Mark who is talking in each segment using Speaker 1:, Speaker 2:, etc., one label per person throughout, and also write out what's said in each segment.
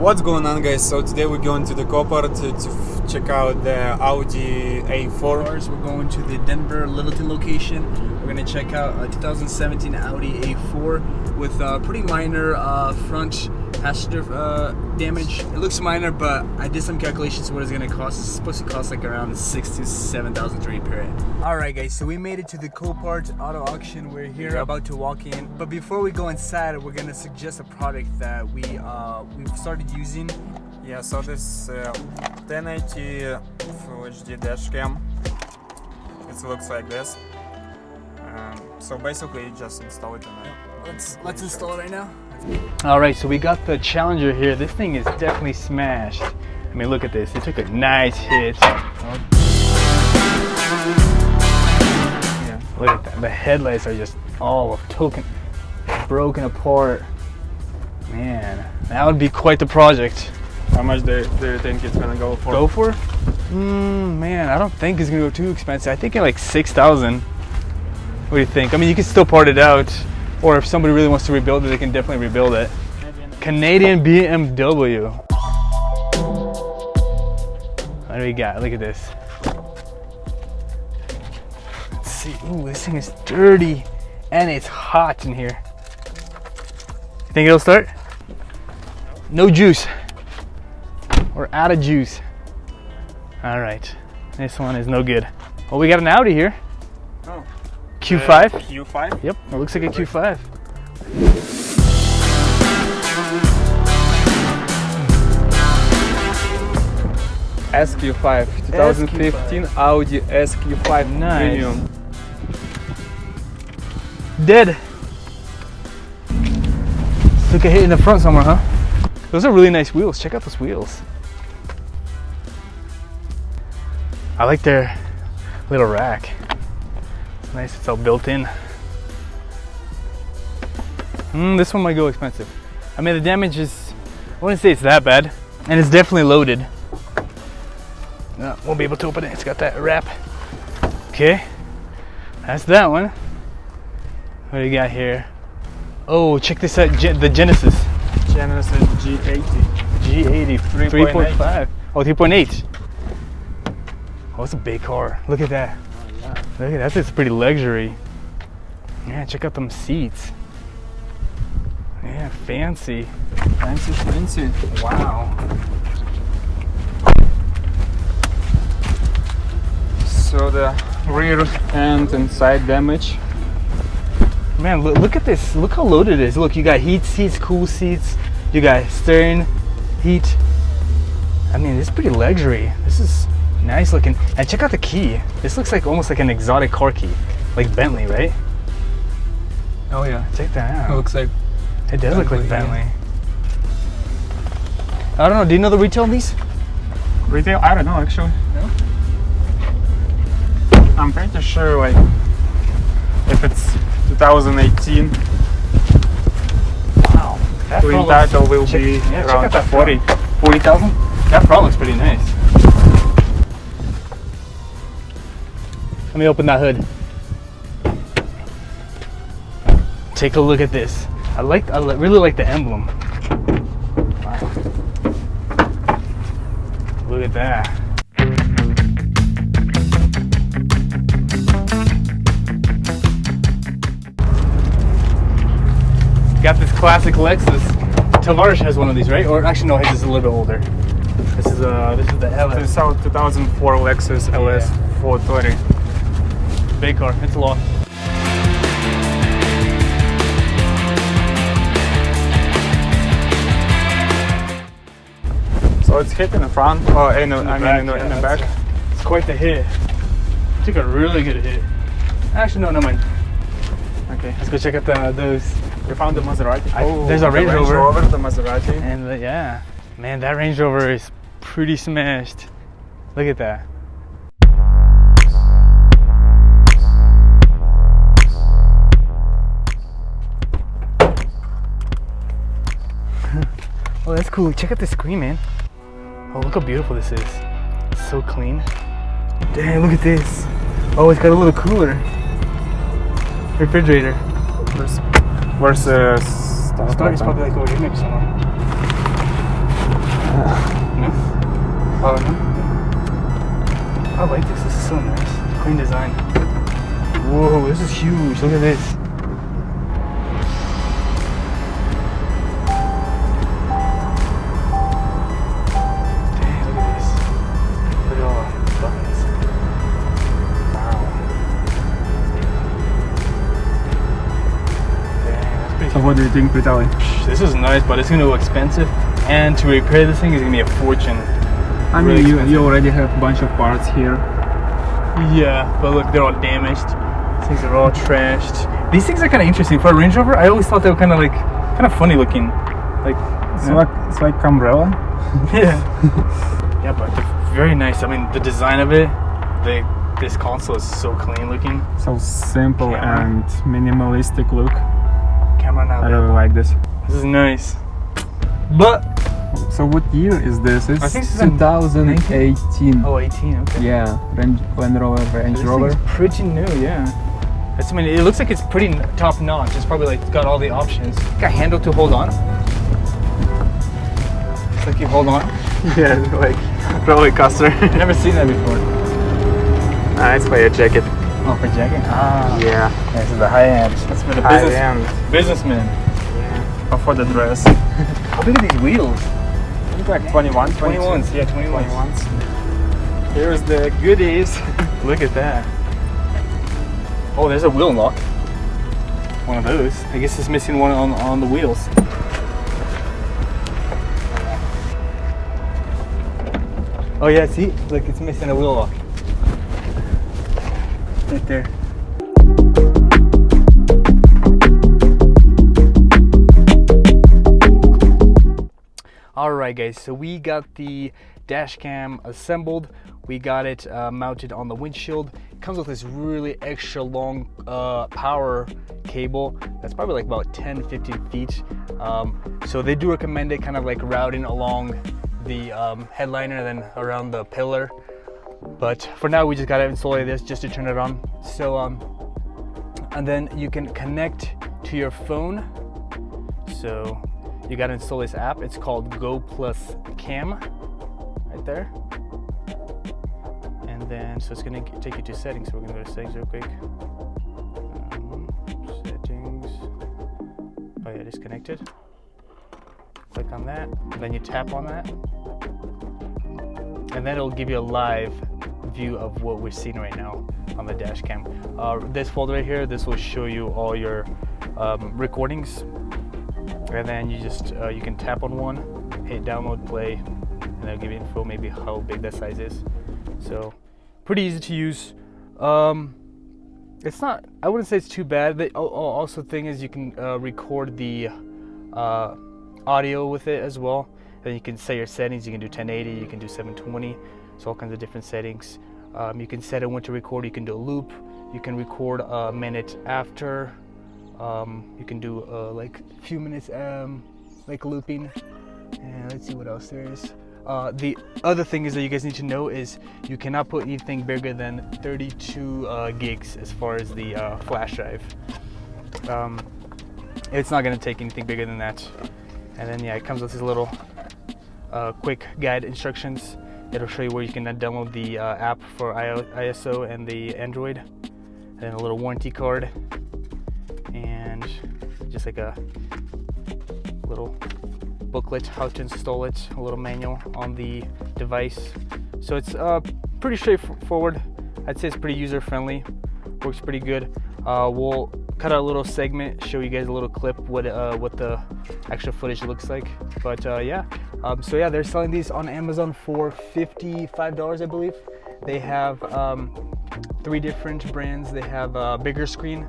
Speaker 1: What's going on, guys? So today we're going to the Copart to check out the Audi A4.
Speaker 2: We're going to the Denver Littleton location. We're going to check out a 2017 Audi A4 with pretty minor front passenger damage. It looks minor, but I did some calculations what it's going to cost. It's supposed to cost like around $6,000 to $7,000 to repair it. Alright guys, so we made it to the Copart auto auction. We're here about to walk in. But before we go inside, we're going to suggest a product that we've started using.
Speaker 1: Yeah, so this 1080 Full HD Dashcam. It looks like this. So basically, you just install it in there.
Speaker 2: Let's install it right now.
Speaker 3: All right, so we got the Challenger here. This thing is definitely smashed. I mean, look at this. It took a nice hit. Yeah, look at that. The headlights are just all broken apart. Man, that would be quite the project.
Speaker 1: How much do you think it's gonna go for?
Speaker 3: Go for? Man, I don't think it's gonna go too expensive. I think like 6,000. What do you think? I mean, you can still part it out, or if somebody really wants to rebuild it, they can definitely rebuild it. Canadian BMW. What do we got? Look at this. Let's see. Ooh, this thing is dirty, and it's hot in here. Think it'll start? No juice. We're out of juice. All right, this one is no good. Well, we got an Audi here.
Speaker 1: Oh.
Speaker 3: Q5?
Speaker 1: Q5?
Speaker 3: Yep, it looks like a Q5.
Speaker 1: SQ5, 2015 Audi SQ5
Speaker 3: Nice.
Speaker 1: Premium.
Speaker 3: Dead. Took a hit in the front somewhere, huh? Those are really nice wheels. Check out those wheels. I like their little rack. It's nice, it's all built in. This one might go expensive. I mean, the damage is, I wouldn't say it's that bad. And it's definitely loaded. No, won't be able to open it. It's got that wrap. Okay, that's that one. What do you got here? Oh, check this out, the Genesis.
Speaker 1: Genesis G80.
Speaker 3: G80, 3.5. Oh, 3.8. Oh, it's a big car. Look at that.
Speaker 1: Oh, yeah.
Speaker 3: Look at that. It's pretty luxury. Yeah, check out them seats. Yeah, fancy.
Speaker 1: Fancy.
Speaker 3: Wow.
Speaker 1: So the rear and inside damage.
Speaker 3: Man, look at this. Look how loaded it is. Look, you got heat seats, cool seats. You got steering, heat. I mean, it's pretty luxury. This is nice looking. And check out the key. This looks like almost like an exotic car key, like Bentley, right?
Speaker 1: Oh yeah.
Speaker 3: Check that out.
Speaker 1: It looks like.
Speaker 3: It does look like
Speaker 1: Bentley,
Speaker 3: Bentley. I don't know. Do you know the retail on these?
Speaker 1: Retail? I don't know actually.
Speaker 3: No.
Speaker 1: I'm pretty sure, like, if it's 2018,
Speaker 3: Wow. That
Speaker 1: clean title will be around 40,000.
Speaker 3: That front looks pretty nice. Let me open that hood. Take a look at this. I really like the emblem. Wow. Look at that. Got this classic Lexus. Salvage has one of these, right? Or actually, no, his is a little bit older. This is the LS.
Speaker 1: This is our 2004 Lexus LS 430.
Speaker 3: Big car. It's a lot.
Speaker 1: So it's hit in the front, or in the back.
Speaker 3: It's quite the hit. Took a really good hit. Actually, no, never mind.
Speaker 1: Okay.
Speaker 3: Let's go check out those.
Speaker 1: You found the Maserati?
Speaker 3: There's a Range Rover.
Speaker 1: The Maserati.
Speaker 3: And yeah, man, that Range Rover is pretty smashed. Look at that. Oh, that's cool. Check out the screen, man. Oh, look how beautiful this is. It's so clean. Dang, look at this. Oh, it's got a little cooler. Refrigerator.
Speaker 1: Where's the start?
Speaker 3: Start is probably like over here, maybe somewhere. huge. Look at this. Dang, look at this. Look at all the buttons. Wow. Dang, that's pretty
Speaker 2: So what do you think, Vitaly?
Speaker 3: This is nice, but it's gonna be expensive. And to repair this thing is gonna be a fortune.
Speaker 2: I mean,
Speaker 3: Really
Speaker 2: you already have a bunch of parts here.
Speaker 3: Yeah, but look, they're all damaged. These things are all trashed. These things are kind of interesting. For a Range Rover, I always thought they were kind of funny looking. Like,
Speaker 2: It's like umbrella.
Speaker 3: yeah. Yeah, but they're very nice. I mean, the design of it, this console is so clean looking.
Speaker 2: So simple
Speaker 3: Camera.
Speaker 2: and minimalistic look.
Speaker 3: Camera now.
Speaker 2: I really like this.
Speaker 3: This is nice. But
Speaker 2: So what year is this? It's
Speaker 3: I think this is
Speaker 2: 2018.
Speaker 3: oh, 18. Okay.
Speaker 2: Yeah, Land Rover, Range
Speaker 3: This
Speaker 2: Rover.
Speaker 3: thing's pretty new, yeah. I mean, it looks like it's pretty top notch. It's probably like got all the options. Got a handle to hold on. It's like you hold on.
Speaker 2: Yeah, like roller coaster.
Speaker 3: I've never seen that before.
Speaker 2: It's for your jacket.
Speaker 3: Oh, for jacket? Ah.
Speaker 2: Yeah.
Speaker 3: This is the high end. That's for the businessman.
Speaker 2: Yeah.
Speaker 3: Or for the dress. Look at these wheels.
Speaker 2: It's like 21,
Speaker 3: 21s, yeah, 21s.
Speaker 2: 21s. Here's the goodies.
Speaker 3: Look at that. Oh, there's a wheel lock. One of those. I guess it's missing one on the wheels. Oh yeah, see? Look, it's missing a wheel lock. Right there. Alright guys, so we got the dash cam assembled. We got it mounted on the windshield. It comes with this really extra long power cable that's probably like about 10-15 feet. So they do recommend it kind of like routing along the headliner and then around the pillar. But for now we just got to install this just to turn it on. So and then you can connect to your phone. So you got to install this app. It's called Go Plus Cam right there. And then, so it's going to take you to settings. So we're going to go to settings real quick. Settings. Oh yeah, disconnected. Click on that. And then you tap on that. And then it'll give you a live view of what we're seeing right now on the dash cam. This folder right here, this will show you all your recordings. And then you just you can tap on one, hit download, play, and it'll give you info maybe how big that size is. So pretty easy to use. It's not, I wouldn't say it's too bad. The also thing is you can record the audio with it as well. Then you can set your settings. You can do 1080, you can do 720, so all kinds of different settings. You can set it when to record. You can do a loop. You can record a minute after. You can do like a few minutes like looping. And let's see what else there is. The other thing is that you guys need to know is you cannot put anything bigger than 32 gigs as far as the flash drive. It's not going to take anything bigger than that. And then yeah, it comes with this little quick guide instructions. It'll show you where you can download the app for ISO and the Android. And then a little warranty card. And just like a little booklet how to install it, a little manual on the device. So it's pretty straightforward. I'd say it's pretty user friendly, works pretty good. We'll cut out a little segment, show you guys a little clip what the actual footage looks like. But yeah, so yeah, they're selling these on Amazon for $55, I believe. They have 3 different brands. They have a bigger screen.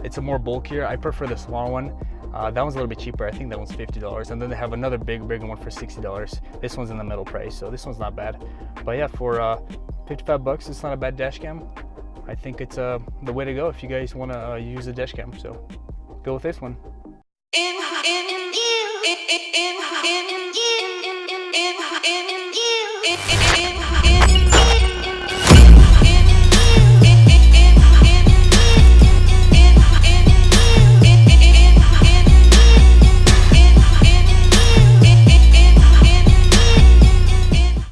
Speaker 3: It's a more bulkier. I prefer the smaller one. That one's a little bit cheaper. I think that one's $50. And then they have another bigger one for $60. This one's in the middle price, so this one's not bad. But yeah, for $55, it's not a bad dash cam. I think it's the way to go if you guys want to use a dash cam. So go with this one.